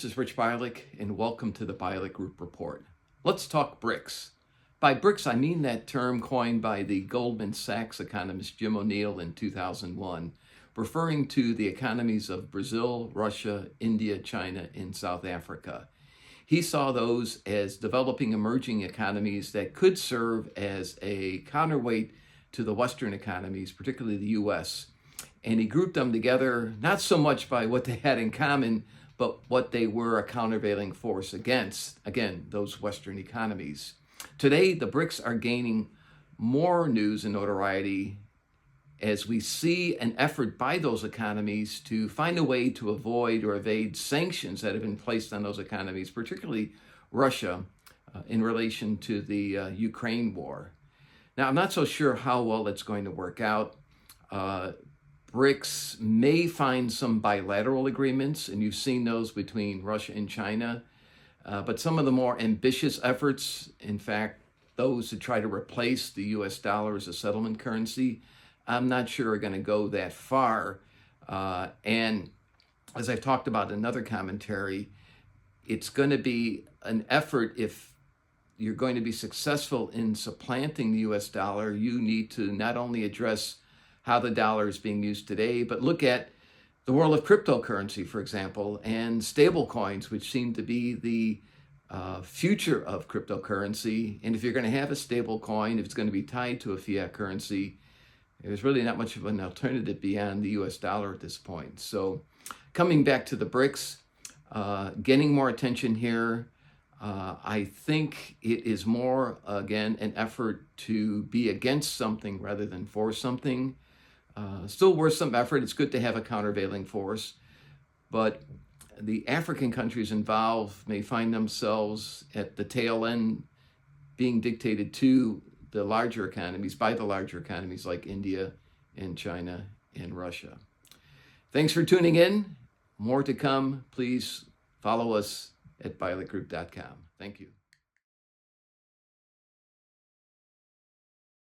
This is Rich Bialek, and welcome to the Bialek Group Report. Let's talk BRICS. By BRICS, I mean that term coined by the Goldman Sachs economist Jim O'Neill in 2001, referring to the economies of Brazil, Russia, India, China, and South Africa. He saw those as developing emerging economies that could serve as a counterweight to the Western economies, particularly the U.S., and he grouped them together not so much by what they had in common, but what they were a countervailing force against, again, those Western economies. Today, the BRICS are gaining more news and notoriety as we see an effort by those economies to find a way to avoid or evade sanctions that have been placed on those economies, particularly Russia, in relation to the Ukraine war. Now, I'm not so sure how well it's going to work out. BRICS may find some bilateral agreements, and you've seen those between Russia and China. But some of the more ambitious efforts, in fact, those to try to replace the US dollar as a settlement currency, I'm not sure are going to go that far. And as I've talked about in another commentary, it's going to be an effort. If you're going to be successful in supplanting the US dollar, you need to not only address how the dollar is being used today, but look at the world of cryptocurrency, for example, and stable coins, which seem to be the future of cryptocurrency. And if you're going to have a stable coin, if it's going to be tied to a fiat currency, there's really not much of an alternative beyond the US dollar at this point. So coming back to the BRICS, getting more attention here. I think it is more, again, an effort to be against something rather than for something. Still worth some effort. It's good to have a countervailing force, but the African countries involved may find themselves at the tail end being dictated to the larger economies, by the larger economies like India and China and Russia. Thanks for tuning in. More to come. Please follow us at bialekgroup.com. Thank you.